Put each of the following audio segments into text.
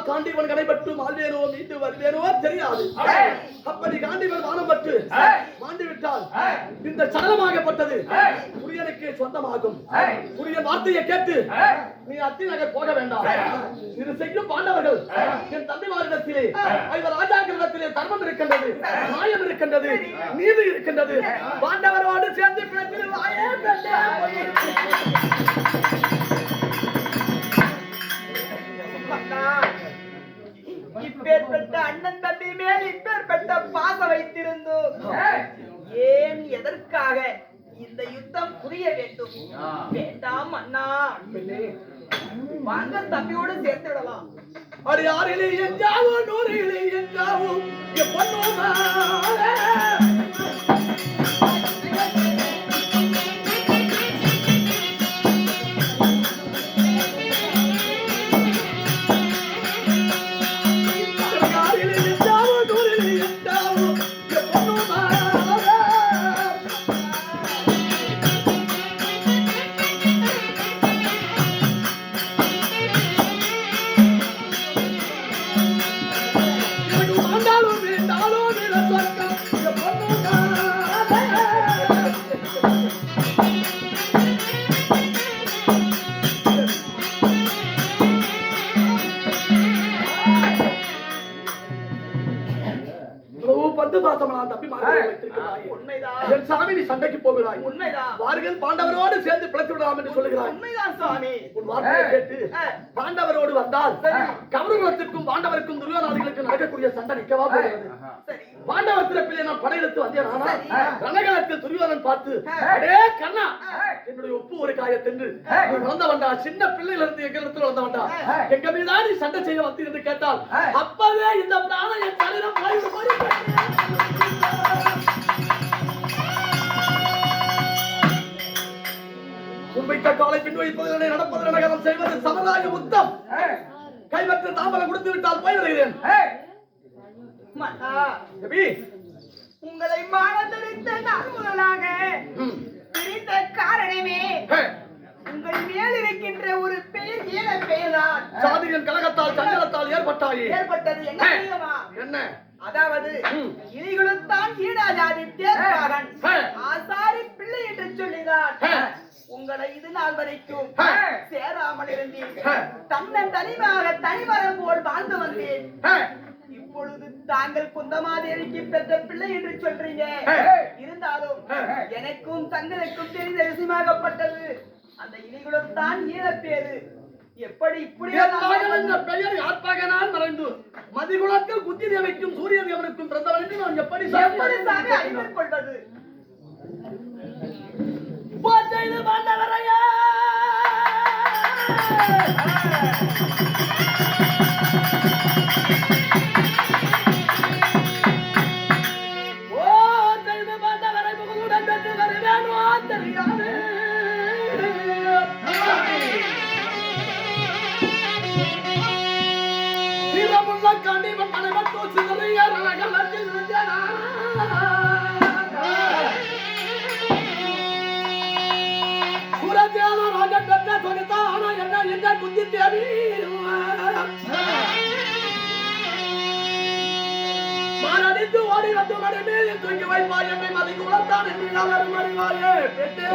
காண்டிவன் கடைபட்டு மால்வேனோ மீண்டு வருவேனோ தெரியாது. அப்படி காண்டிவன் வானம் பட்டு மாண்டு விட்டால் இந்த சடலமாகப்பட்டது புரியனுக்கு சொந்தமாகும். புரிய வார்த்தையை கேட்டு நீ அத்தி நகர் போக வேண்டாம். இது செய்யும் பாண்டவர்கள் என் தந்தைமாரிடத்திலே ராஜாக்களிடத்திலே தர்மம் இருக்கின்றது, நியாயம் இருக்கின்றது, நீதி இருக்கின்றது. பாண்டவரோடு சேர்ந்து இப்பேற்பட்ட அண்ணன் தம்பி மேல் இப்பேற்பட்ட பாசம் வைத்திருந்தோம். ஏன் எதற்காக இந்த யுத்தம் புரிய வேண்டும்? வேண்டாம் அண்ணா, வாங்க தம்பியோடு சேர்த்து விடலாம். அடியாரிலே எஞ்சாவும் நூறிலே எஞ்சாவும் எப்பொழுதுமா சண்டைக்கு போகிறாய். உண்மைதான். வார்கள் பாண்டவரோடு சேர்ந்து பிழைத்து விடலாம் என்று சொல்லுகிறாய். உண்மைதான் சுவாமி. உன் வார்த்தையை கேட்டு பாண்டவரோடு வந்தால் கௌரவத்திற்கும் பாண்டவருக்கும் துரியோதனர்களுக்கு நடக்கக்கூடிய சண்டை நிற்கவா போகிறது. பாண்டவர் திறப்பிலே நான் படையெடுத்து வந்தேன். ஆனால் ரணகளத்தில் துரியோதனன் பார்த்து அடே கண்ணா, என்னுடைய ஒப்பு ஒரு காயத்தென்று நீ வளர்ந்த வந்தா, சின்ன பிள்ளையில இருந்து எங்களிடத்தில் வளர்ந்த வந்தா, எங்க மீதான் நீ சண்டை செய்ய வந்து என்று கேட்டால் அப்பவே இந்த பிராணம் என் தலையிடம் உண்மைத்த காலை பின் வைப்பதில்லை, நடப்பது நகரம் செய்வது சமராக முத்தம். கைவற்ற தாம்பரம் கொடுத்து விட்டால் போய் வருகிறேன். உங்களை மானத்தரித்த நான் முதலாக பிரித்த காரணமே உங்கள் மேல் இருக்கின்ற ஒரு பெயர் ஈழ பெயர்தான். சாதியின் கலகத்தால் சஞ்சலத்தால் ஏற்பட்டது. என்ன? அதாவது இலிகுலத்தான் ஈடாஜாதி தேர்ப்பாகன் ஆசாரி பிள்ளை என்று சொல்லிதான் உங்களை இது நாள் வரைக்கும் சேராமல் இருந்தேன். தன்னன் தனிமாக தனிமரம் போல் வாழ்ந்து வந்தேன். இப்பொழுது தாங்கள் குந்தமாதேவிக்கு பெற்ற பிள்ளை என்று சொல்றீங்க. இருந்தாலும் எனக்கும் தங்களுக்கும் தெரிந்த விஷயமாகப்பட்டது அந்த இலிகுலத்தான் ஈழப்பேரு. எப்படி இப்படி பெயர் யாழ்ப்பாகனால் மறைந்து மதிகுலத்தில் குத்தி தேவைக்கும் சூரிய தேவனுக்கும் பிறந்தவன் என்று நான் எப்படி அறிந்து கொள்வது? பாண்டவரையா பாண்டவரை முகத்துடன் பெற்று வருவேன் தெரியாது. கண்டிப்பா பணம் தோச்சு என்ன குத்தி தேவி மாரடித்து ஓடி வந்து மடி மேலே தூக்கி வைப்பாய். என்னை மதிக்கு உளத்தான் என்று நான் மறிவாயே பெற்றே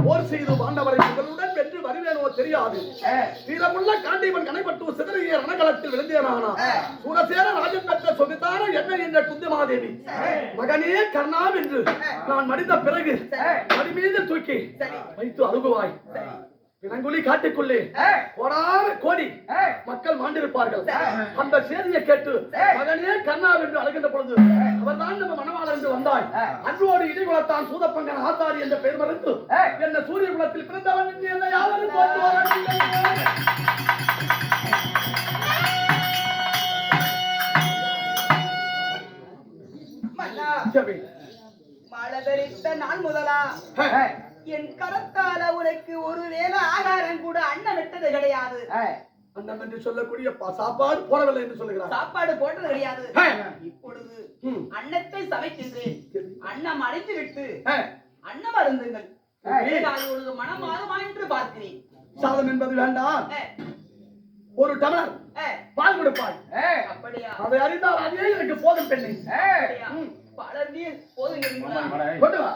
போர் செய்து பாண்டவரை உங்களுடன் வென்று வருவேனோ தெரியாது. வீரமுள்ள காண்டீவன் கனைப்பட்டு சிதறிய ரணகளத்தில் விழுந்தேனானா சூரசேர ராஜன் பெற்ற சொகுத்தான என்ன என்ற குந்திமாதேவி மகனே கர்ணா என்று நான் மடிந்த பிறகு மடி மீது தூக்கி வைத்து அழுகுவாய். பிணங்குழி காட்டுக்குள்ளே கோடான கோடி மக்கள் மாண்டிருப்பார்கள். அந்த செய்தியை கேட்டு மகனே கர்ணா என்று அழுகின்ற பொழுது அவர்தான் நம்ம மணவாளர் என்று வந்தாய். அன்றோடு இடிகுலத்தான் சூதப்பங்கன் ஆத்தாரி என்ற பெயர் மறந்து என்ன சூரிய குலத்தில் பிறந்தவன் என்று என்னை யாரும் மலதரித்த நான் முதலா என் கரத்தால உனக்கு ஒருவேளை ஆகாரம் கூட அன்னம் விட்டது கிடையாது. அன்னம் என்று சொல்லக்கூடிய சாப்பாடு போடவில்லை என்று சொல்லுகிறார். சாப்பாடு போட்டது கிடையாது. இப்பொழுது அன்னத்தை சமைக்கின்றேன். அன்னம் அடைத்து விட்டு அன்னம் அருந்துங்கள். ஒரு மனமாகுமா என்று பார்க்கிறேன். சாதம் என்பது வேண்டாம். ஒரு டம்ளர் பால் கொடுப்பாய். அப்படியா? அதை அறிந்தால் அதே எனக்கு போதும் பெண்ணை. பலர் நீர் போதுங்க. கொண்டு வா.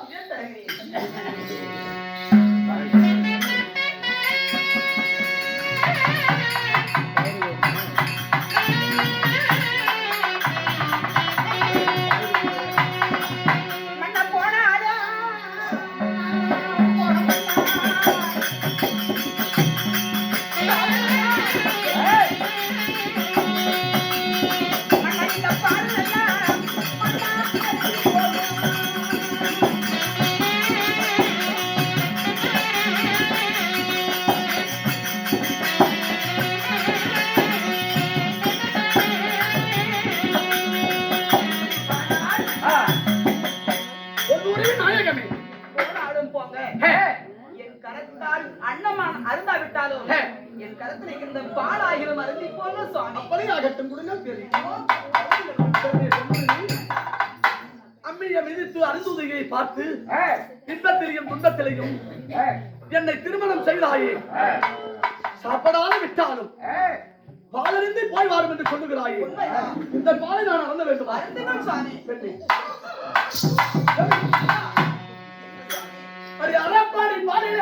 என் கருத்தில் இருந்த பாலாகிலும் அருந்தி போங்க சுவாமி. அப்படியாகட்டும் கொடுங்க. அம்மியை மிதித்து அருந்துதையை பார்த்து இன்பத்திலையும் துன்பத்திலையும் என்னை திருமணம் செய்தாயே. சாப்பிடாத விட்டாலும் பாலறிந்து போய் வாரும் என்று சொல்லுகிறாயே. இந்த பாலை நான் அறந்த வேண்டும். அறப்பாடி பாலில்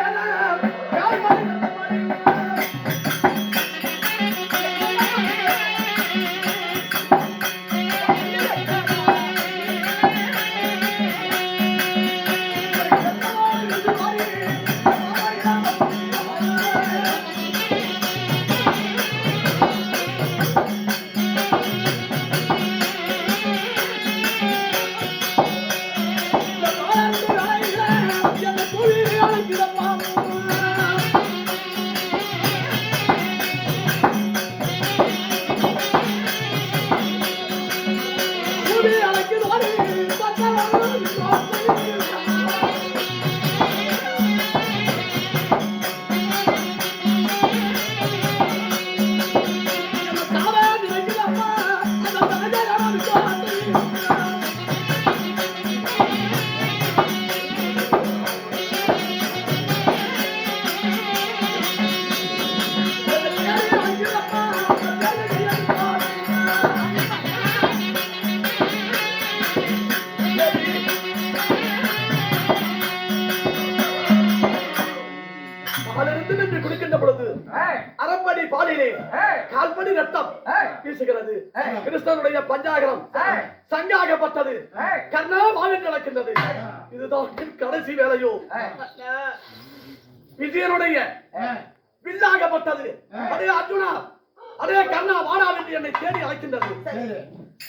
அரைப்படி பாலிலே கால்படி ரத்தம் வீசுகிறது. கிருஷ்ணனுடைய பஞ்சாகரம் சங்காகப்பட்டது. கர்ணா வாழ்ந்து நடக்கின்றது. இதுதான் கடைசி வேலையோ? விஜயனுடைய வில்லாகப்பட்டது. அதே அர்ஜுனா, அதே கர்ணா வாடா என்று என்னை தேடி அழைக்கின்றது.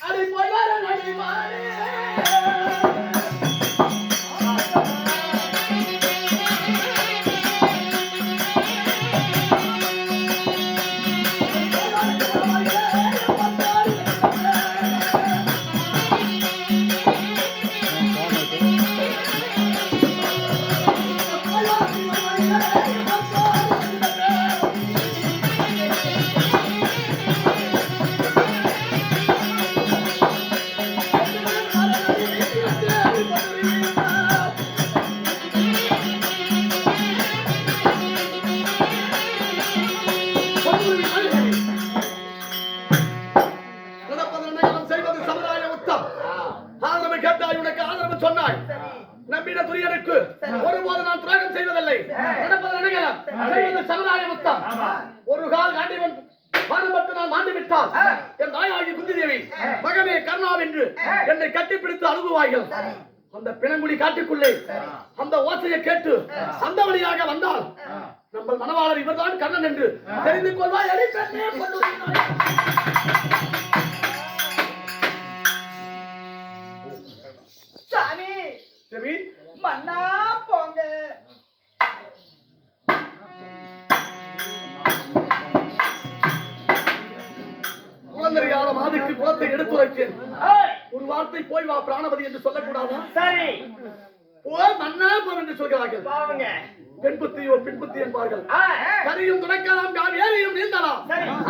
அதை போய் சமுதாயமத்தான் ஒரு கால் காண்டிவன் பாடுபட்டு நான் மாண்டு விட்டால் என் தாயாகி குந்தி தேவி மகனே கர்ணா என்று என்னை கட்டிப்பிடித்து அழுகுவார்கள். அந்த பிணங்குடி காட்டுக்குள்ளே அந்த ஓசையை கேட்டு அந்த வழியாக வந்தால் நம்ம மணவாளர் இவர்தான் கர்ணன் என்று தெரிந்து கொள்வாய். சாமி சரி மன்னா போங்க. குழந்தையான மாதிக்கு குளத்தை எடுத்து வைத்தேன். ஒரு வார்த்தை போய் வா பிராணபதி என்று சொல்லக்கூடாதா? சரி போய் மன்னா போம் என்று சொல்கிறார்கள். பாவங்க பெண் புத்தியோ பின் புத்தி என்பார்கள். கரியும் துணைக்கலாம் யார் ஏறியும் நீந்தலாம்.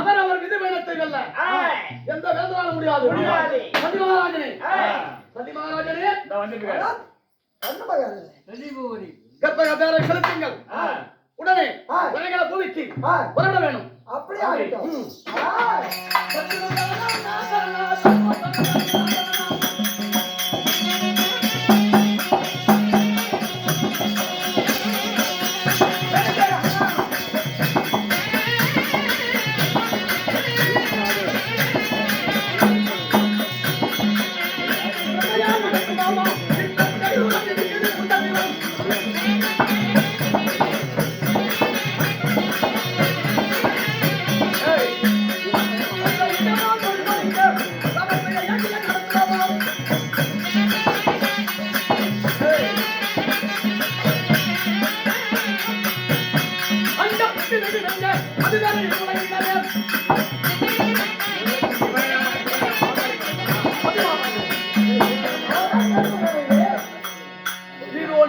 அவர் விதி வேணத்தை வெல்ல எந்த வேந்தனால முடியாது. சதிமகாராஜனே சதிமகாராஜனே கற்பகத்தாரை செலுத்துங்கள். உடனே உலக பூமிக்கு புறப்பட வேணும். அப்படி ஆகட்டும்.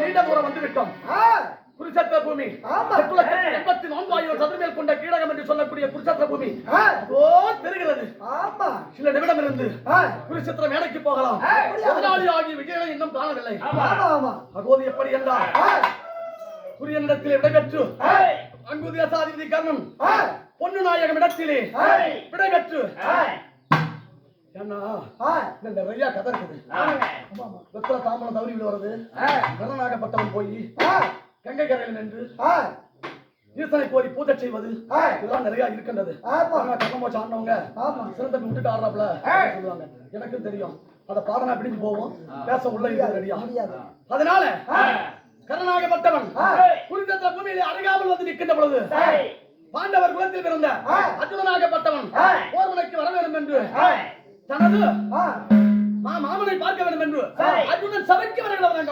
நீண்ட தூரம் வந்து விட்டோம். குருச்சத்திர பூமி 84,000 சதுரமேல் கொண்ட கீழகம் என்று சொல்லக்கூடிய குருச்சத்திர பூமி தெரிகிறது. சில நிமிடம் இருந்து குருச்சத்திர மேடைக்கு போகலாம். முதலாளி ஆகிய விஜயனை இன்னும் காணவில்லை. அகோதி எப்படி என்றால் குரியனிடத்தில் விடைபெற்று அங்குதிய சாதிபதி கர்ணன் பொன்னு நாயகம் இடத்திலே விடைபெற்று நிறைய கதை இருக்குது. வெத்தல தாம்பலம் தவறி வருது. கர்ணனாகப்பட்டவன் போய் கங்கை கரையில் நின்று ஈசனை கோரி பூஜை செய்வது இதெல்லாம் நிறைய இருக்கின்றது. கர்ணமோச்சு ஆடினவங்க சிறந்த விட்டுட்டு ஆடுறாப்புல சொல்லுவாங்க. எனக்கும் தெரியும். அத பாடனா பிடிச்சு போவோம். பேச உள்ள ரெடியா. அதனால கர்ணனாகப்பட்டவன் குருச்சத்திர பூமியிலே அருகாமல் வந்து நிற்கின்ற பொழுது பாண்டவர் குலத்தில் பிறந்த அர்ஜுனனாகப்பட்டவன் போர்முனைக்கு வர வேண்டும் என்று தனது மாமனை பார்க்க வேண்டும் என்று அர்ஜுனன் சபைக்கு வருகிறவன்.